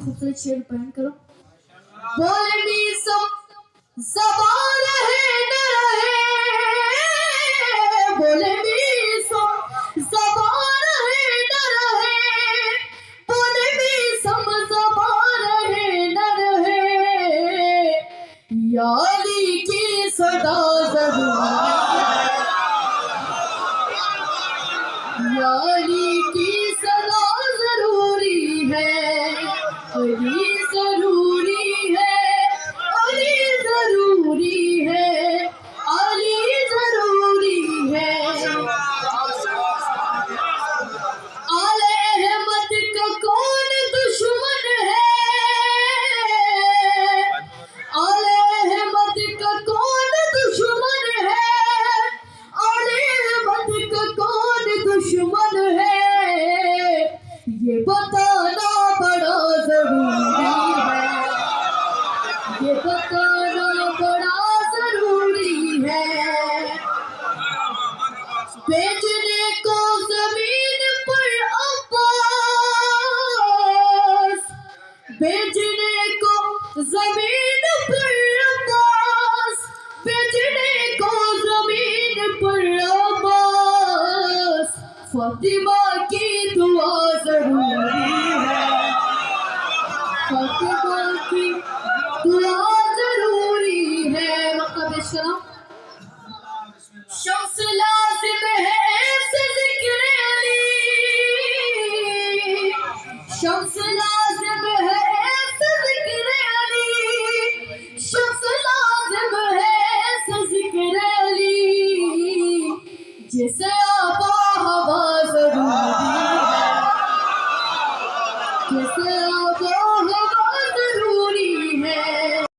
खूबसूरत शेर बयान करो। बोल भी सब ज़बान है न रहे, बोल भी सब ज़बान है न रहे, बोल भी सब ज़बान है न रहे, यारी की सदा यारी की सदा जरूरी है, अली जरूरी है, अली जरूरी है, अली जरूरी है। आले अहमद का कौन दुश्मन है, आले अहमद का कौन दुश्मन है, आले अहमद का कौन दुश्मन है, ये बताना बड़ा जरूरी है, ये बताना बड़ा जरूरी है। बेचने को जमीन पर अब्बास, बेचने को जमीन पर अब्बास, बेचने को जमीन पर अब्बास, फातिमा की दुआ जरूरी है, फातिमा की दुआ जरूरी है। मतलब शम्स लाज़िम है ऐसे ज़िक्र अली, शम्स लाज़िम है ऐसे ज़िक्र अली, शम्स लाज़िम है ऐसे ज़िक्र अली, जिसे आबा हवा ज़रूरी है, जिसे